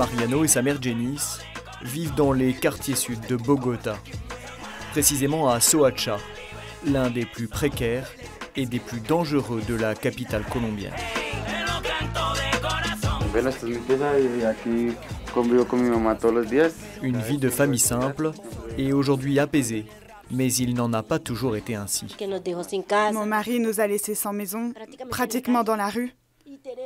Mariano et sa mère Jenice vivent dans les quartiers sud de Bogota, précisément à Soacha, l'un des plus précaires et des plus dangereux de la capitale colombienne. Une vie de famille simple et aujourd'hui apaisée, mais il n'en a pas toujours été ainsi. Mon mari nous a laissés sans maison, pratiquement dans la rue.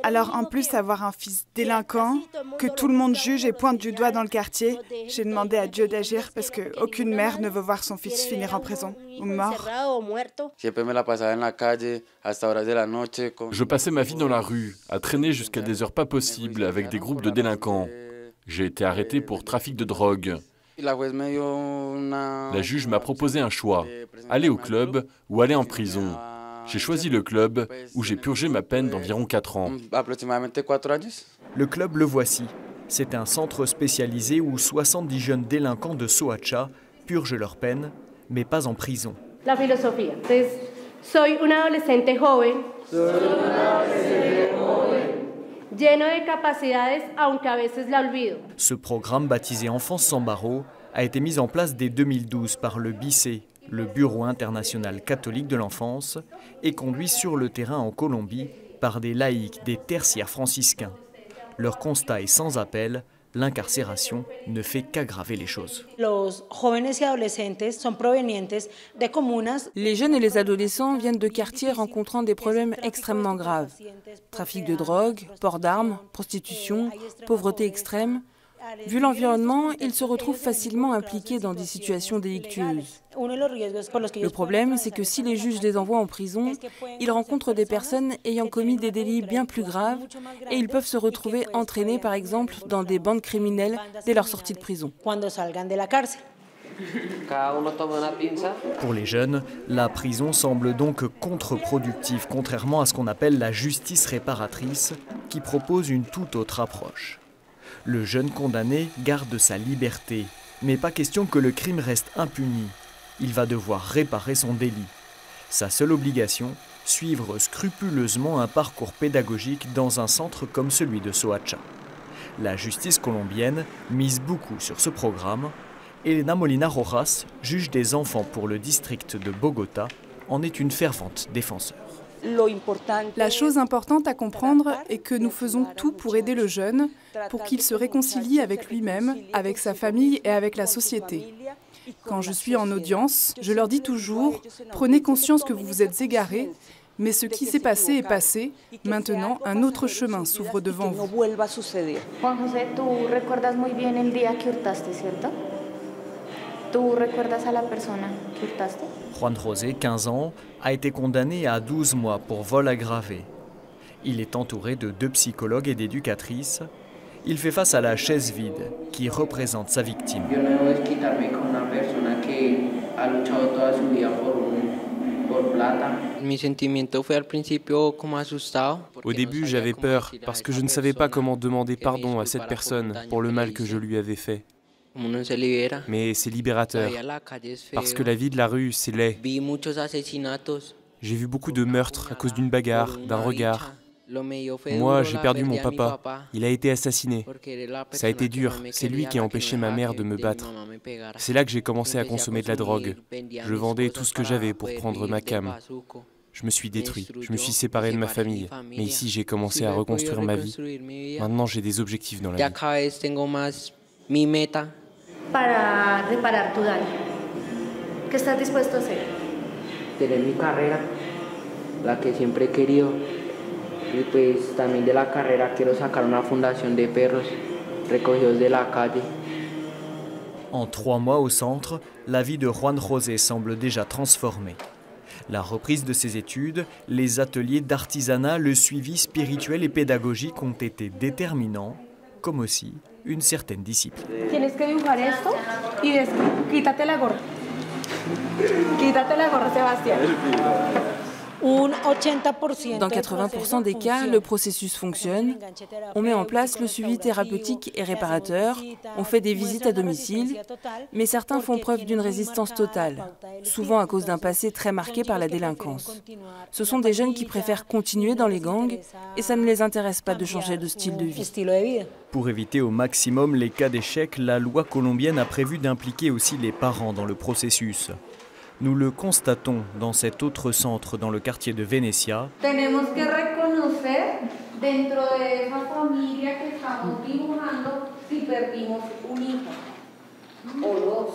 Alors en plus avoir un fils délinquant, que tout le monde juge et pointe du doigt dans le quartier, j'ai demandé à Dieu d'agir parce qu'aucune mère ne veut voir son fils finir en prison ou mort. Je passais ma vie dans la rue, à traîner jusqu'à des heures pas possibles avec des groupes de délinquants. J'ai été arrêté pour trafic de drogue. La juge m'a proposé un choix, aller au club ou aller en prison. J'ai choisi le club où j'ai purgé ma peine d'environ 4 ans. Le club Le Voici. C'est un centre spécialisé où 70 jeunes délinquants de Soacha purgent leur peine, mais pas en prison. La philosophie. Soy un adolescente joven, lleno de capacidades, aunque a veces la olvido. Ce programme, baptisé Enfance sans barreaux, a été mis en place dès 2012 par le BICE, le Bureau international catholique de l'enfance, et conduit sur le terrain en Colombie par des laïcs, des tertiaires franciscains. Leur constat est sans appel, l'incarcération ne fait qu'aggraver les choses. Les jeunes et les adolescents viennent de quartiers rencontrant des problèmes extrêmement graves. Trafic de drogue, port d'armes, prostitution, pauvreté extrême. Vu l'environnement, ils se retrouvent facilement impliqués dans des situations délictueuses. Le problème, c'est que si les juges les envoient en prison, ils rencontrent des personnes ayant commis des délits bien plus graves et ils peuvent se retrouver entraînés, par exemple, dans des bandes criminelles dès leur sortie de prison. Pour les jeunes, la prison semble donc contre-productive, contrairement à ce qu'on appelle la justice réparatrice, qui propose une toute autre approche. Le jeune condamné garde sa liberté, mais pas question que le crime reste impuni. Il va devoir réparer son délit. Sa seule obligation, suivre scrupuleusement un parcours pédagogique dans un centre comme celui de Soacha. La justice colombienne mise beaucoup sur ce programme. Elena Molina Rojas, juge des enfants pour le district de Bogota, en est une fervente défenseur. La chose importante à comprendre est que nous faisons tout pour aider le jeune, pour qu'il se réconcilie avec lui-même, avec sa famille et avec la société. Quand je suis en audience, je leur dis toujours « Prenez conscience que vous vous êtes égarés, mais ce qui s'est passé est passé. Maintenant, un autre chemin s'ouvre devant vous. » Juan José, tu recuerdas muy bien el día que hurtaste, ¿cierto? ¿Tú recuerdas a la persona que hurtaste? Juan José, 15 ans, a été condamné à 12 mois pour vol aggravé. Il est entouré de 2 psychologues et d'éducatrices. Il fait face à la chaise vide qui représente sa victime. Au début, j'avais peur parce que je ne savais pas comment demander pardon à cette personne pour le mal que je lui avais fait. Mais c'est libérateur, parce que la vie de la rue, c'est laid. J'ai vu beaucoup de meurtres à cause d'une bagarre, d'un regard. Moi, j'ai perdu mon papa. Il a été assassiné. Ça a été dur. C'est lui qui a empêché ma mère de me battre. C'est là que j'ai commencé à consommer de la drogue. Je vendais tout ce que j'avais pour prendre ma cam. Je me suis détruit. Je me suis séparé de ma famille. Mais ici, j'ai commencé à reconstruire ma vie. Maintenant, j'ai des objectifs dans la vie. Para reparar tu daño. ¿Qué estás dispuesto a hacer? Tener mi carrera, la que siempre he querido. Y pues también de la carrera quiero sacar una fundación de perros recogidos de la calle. En 3 mois au centre, la vie de Juan José semble déjà transformée. La reprise de ses études, les ateliers d'artisanat, le suivi spirituel et pédagogique ont été déterminants, comme aussi une certaine discipline. Tienes que dibujar esto y quítate la gorra. Quítate la gorra, Sebastián. Dans 80% des cas, le processus fonctionne. On met en place le suivi thérapeutique et réparateur, on fait des visites à domicile, mais certains font preuve d'une résistance totale, souvent à cause d'un passé très marqué par la délinquance. Ce sont des jeunes qui préfèrent continuer dans les gangs et ça ne les intéresse pas de changer de style de vie. Pour éviter au maximum les cas d'échec, la loi colombienne a prévu d'impliquer aussi les parents dans le processus. Nous le constatons dans cet autre centre dans le quartier de Venecia. Tenemos que reconocer dentro de esa familia que estamos dibujando si perdimos un hijo o dos,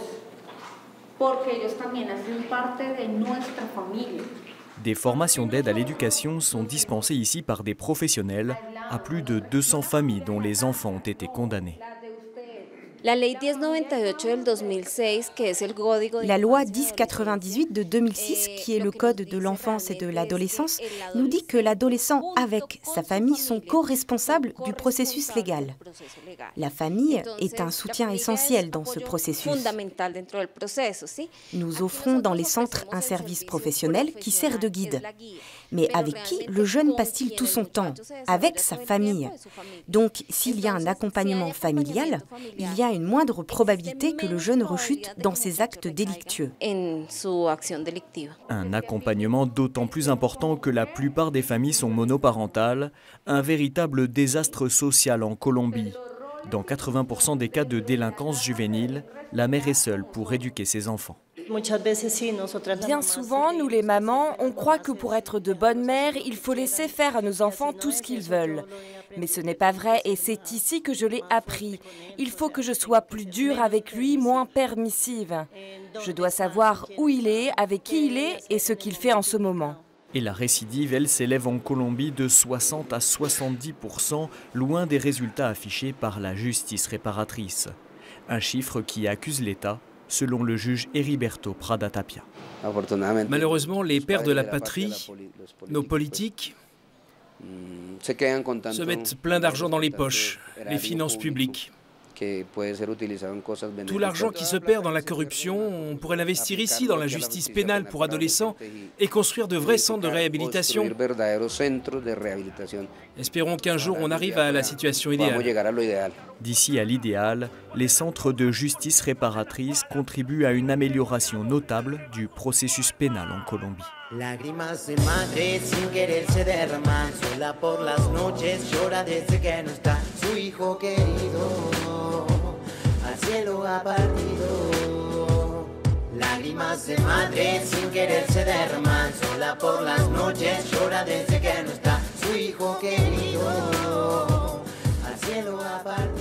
porque ellos también hacen parte de nuestra familia. Des formations d'aide à l'éducation sont dispensées ici par des professionnels à plus de 200 familles dont les enfants ont été condamnés. La loi 1098 de 2006, qui est le code de l'enfance et de l'adolescence, nous dit que l'adolescent avec sa famille sont co-responsables du processus légal. La famille est un soutien essentiel dans ce processus. Nous offrons dans les centres un service professionnel qui sert de guide. Mais avec qui le jeune passe-t-il tout son temps? Avec sa famille. Donc, s'il y a un accompagnement familial, il y a une moindre probabilité que le jeune rechute dans ses actes délictueux. Un accompagnement d'autant plus important que la plupart des familles sont monoparentales, un véritable désastre social en Colombie. Dans 80% des cas de délinquance juvénile, la mère est seule pour éduquer ses enfants. Bien souvent, nous les mamans, on croit que pour être de bonnes mères, il faut laisser faire à nos enfants tout ce qu'ils veulent. Mais ce n'est pas vrai et c'est ici que je l'ai appris. Il faut que je sois plus dure avec lui, moins permissive. Je dois savoir où il est, avec qui il est et ce qu'il fait en ce moment. Et la récidive, elle, s'élève en Colombie de 60 à 70%, loin des résultats affichés par la justice réparatrice. Un chiffre qui accuse l'État, selon le juge Heriberto Prada Tapia. Malheureusement, les pères de la patrie, nos politiques, se mettent plein d'argent dans les poches, les finances publiques. Tout l'argent qui se perd dans la corruption, on pourrait l'investir ici dans la justice pénale pour adolescents et construire de vrais centres de réhabilitation. Espérons qu'un jour on arrive à la situation idéale. D'ici à l'idéal, les centres de justice réparatrice contribuent à une amélioration notable du processus pénal en Colombie. Lágrimas de madre sin querer se derraman, sola por las noches llora desde que no está su hijo querido, al cielo ha partido. Lágrimas de madre sin querer se derraman, sola por las noches llora desde que no está su hijo querido, al cielo ha partido.